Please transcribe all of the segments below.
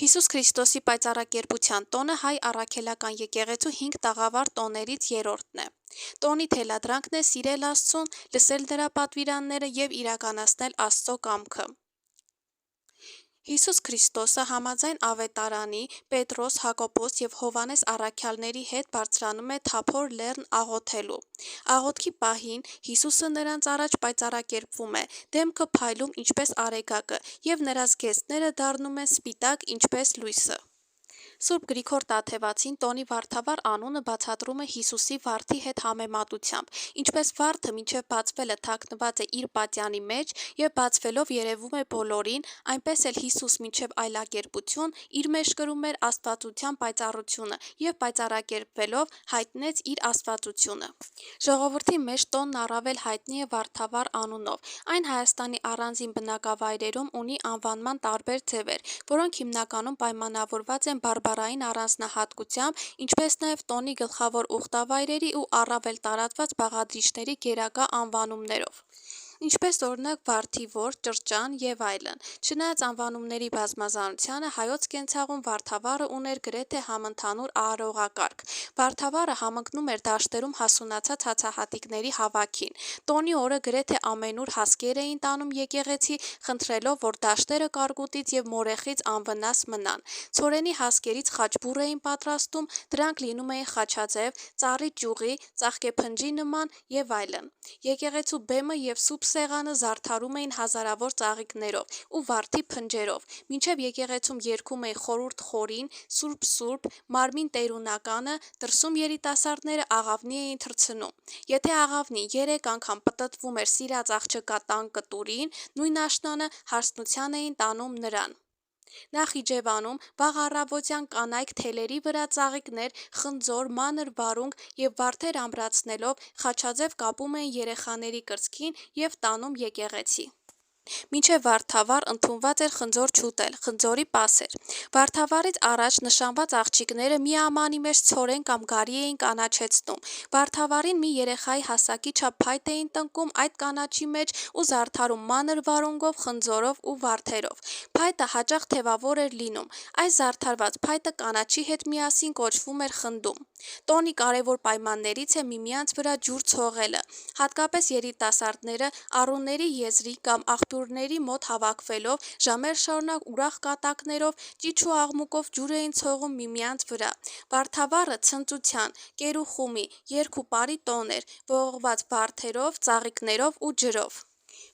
Հիսուս Քրիստոսի պայծառակերպության տոնը հայ առաքելական եկեղեցու 5 տաղավար տոներից երրորդն է։ Տոնի թելադրանքն է սիրել Աստծուն, լսել նրա պատվիրանները և իրականացնել Աստծո կամքը։ Հիսուս Քրիստոսը համաձայն ավետարանի Պետրոս, Հակոբոս և Հովհաննես առաքյալների հետ բարձրանում է Թափոր լեռն աղոթելու։ Աղոթքի պահին Հիսուսը նրանց առաջ պայծառակերպվում է, դեմքը փայլում ինչպես արեգակը, և նրա զգեստները դառնում են սպիտակ ինչպես լույսը։ Սուրբ Գրիգոր Տաթևացին տոնի վարդավառ անունը բացատրում է Հիսուսի վարդի հետ համեմատությամբ, ինչպես վարդը մինչև բացվելը թաքնված է իր պատյանի մեջ և բացվելով երևում է բոլորին, այնպես էլ Հիսուս մինչև այլակերպություն իր մեջ կրում էր աստվածության պայծառությունը և պայծառակերպվելով հայտնեց իր աստվածությունը։ Ժողովրդի մեջ տոնն առավել հայտնի է վարդավառ անունով։ Այն Հայաստանի առանձին բնակավայրերում ունի անվանման տարբեր ձևեր, որոնք հիմնականում պայմանավորված են բարբառային առանձնահատկությամբ, ինչպես նաև տոնի գլխավոր ուխտավայրերի ու առավել տարածված բաղադրիչների գերակա անվանումներով, ինչպես օրինակ վարդի որ, ճռճան և այլն։ Չնայած անվանումների բազմազանությանը, հայոց կենցաղում վարդավառը ուներ գրեթե համընդհանուր արարողակարգ։ Վարդավառը համընկնում էր դաշտերում հասունացած հացահատիկների հավաքին։ Տոնի օրը գրեթե ամենուր հասկեր էին տանում եկեղեցի, խնդրելով, որ դաշտերը կարկուտից և մորեխից անվնաս մնան։ Ցորենի հասկերից խաչբուռ էին պատրաստում, դրանք լինում էին խաչաձև, ծառի ճյուղի, ծաղկեփնջի նման և այլն։ Եկեղեցու բեմը և սուրբ սեղանը զարդարում էին հազարավոր ծաղիկներով ու վարդի փնջերով, մինչև եկեղեցում երգում էին խորհուրդ խորին, Սուրբ Սուրբ, մարմին տերունականը, դրսում երիտասարդները աղավնի էին թռցնում։ Եթե աղավնին 3 անգամ պտտվում էր սիրած աղջկա տան կտուրին, նույն աշնանը հարսնության էին տանում նրան։ Նախիջևանում վաղ առավոտյան կանայք թելերի վրա ծաղիկներ, խնձոր, մանր վարունգ և վարդեր ամրացնելով խաչաձև կապում էին երեխաների կրծքին և տանում եկեղեցի։ Մինչև վարդավառ ընդունված էր խնձոր չուտել, խնձորի պասեր։ Վարդավառից առաջ նշանված աղջիկները միամանի մեջ ցորեն կամ գարի էին կանաչեցնում։ Վարդավառին մի երեխայի հասակի չափ փայտ էին տնկում այդ կանաչի մեջ ու զարդարում մանր վարունգով, խնձորով ու վարդերով։ Փայտը հաճախ թևավոր էր լինում։ Այս զարդարված փայտը կանաչի հետ միասին կոչվում էր խնդում։ Տոնի կարևոր պայմաններից է միմյանց վրա ջուր ցողելը։ Հատկապես երիտասարդները առուների եզրի կամ աղբյուրների մոտ հավաքվելով ժամեր շարունակ ուրախ կատակներով, ճիչ ու աղմուկով ջուր էին ցողում միմյանց վրա։ Վարդավառը ցնծության, կեր ու խումի, երգ ու պարի տոն էր, ողողված վարդերով, ծաղիկներով ու ջրով։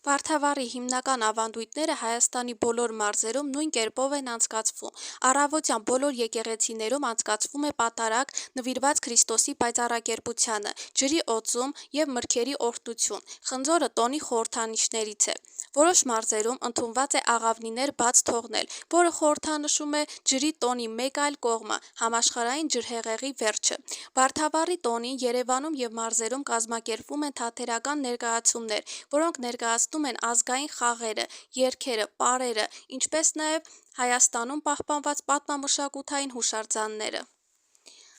Վարդավառի հիմնական ավանդույթները Հայաստանի բոլոր մարզերում նույն կերպով են անցկացվում։ Առավոտյան բոլոր եկեղեցիներում անցկացվում է պատարագ նվիրված Քրիստոսի պայծառակերպությանը, ջրի օծում և մրգերի օրհնություն։ Խնձորը տոնի խորհրդանիշներից է։ Որոշ մարզերում ընդունված է աղավնիներ բաց թողնել, որը խորհրդանշում է ջրի տոնի մեկ այլ կողմը՝ համաշխարհային ջրհեղեղի վերջը։ Վարդավառի տոնին Երևանում և մարզերում կազմակերպվում են թատերական ներկայացումներ, որոնք ներկայացնում են ազգային խաղերը, երգերը, պարերը, ինչպես նաև Հայաստանում պահպանված պատմամշակութային հուշարձանները։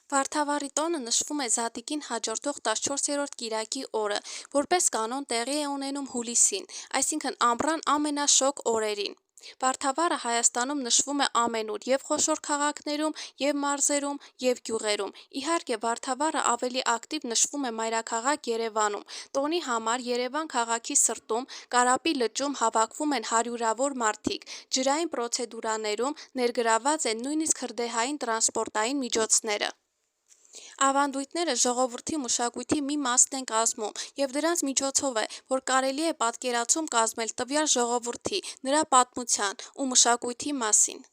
Վարդավառի տոնը նշվում է Զատիկին հաջորդող 14-րդ կիրակի օրը, որպես կանոն տեղի է ունենում հուլիսին, այսինքն ամռան ամենաշոգ օրերին։ Վարդավառը Հայաստանում նշվում է ամենուր և խոշոր քաղաքներում, և մարզերում, և գյուղերում։ Իհարկե, Վարդավառը ավելի ակտիվ նշվում է մայրաքաղաք Երևանում։ Տոնի համար Երևան քաղաքի սրտում, Կարապի լճում հավաքվում են հարյուրավոր մարդիկ։ Ջրային պրոցեդուրաներում ներգրավված են նույնիսկ հրդեհային տրանսպորտային միջոցները։ Ավանդույթները ժողովրդի մշակույթի մի մասն են կազմում, և դրանց միջոցով է, որ կարելի է պատկերացում կազմել տվյալ ժողովրդի, նրա պատմության ու մշակույթի մասին։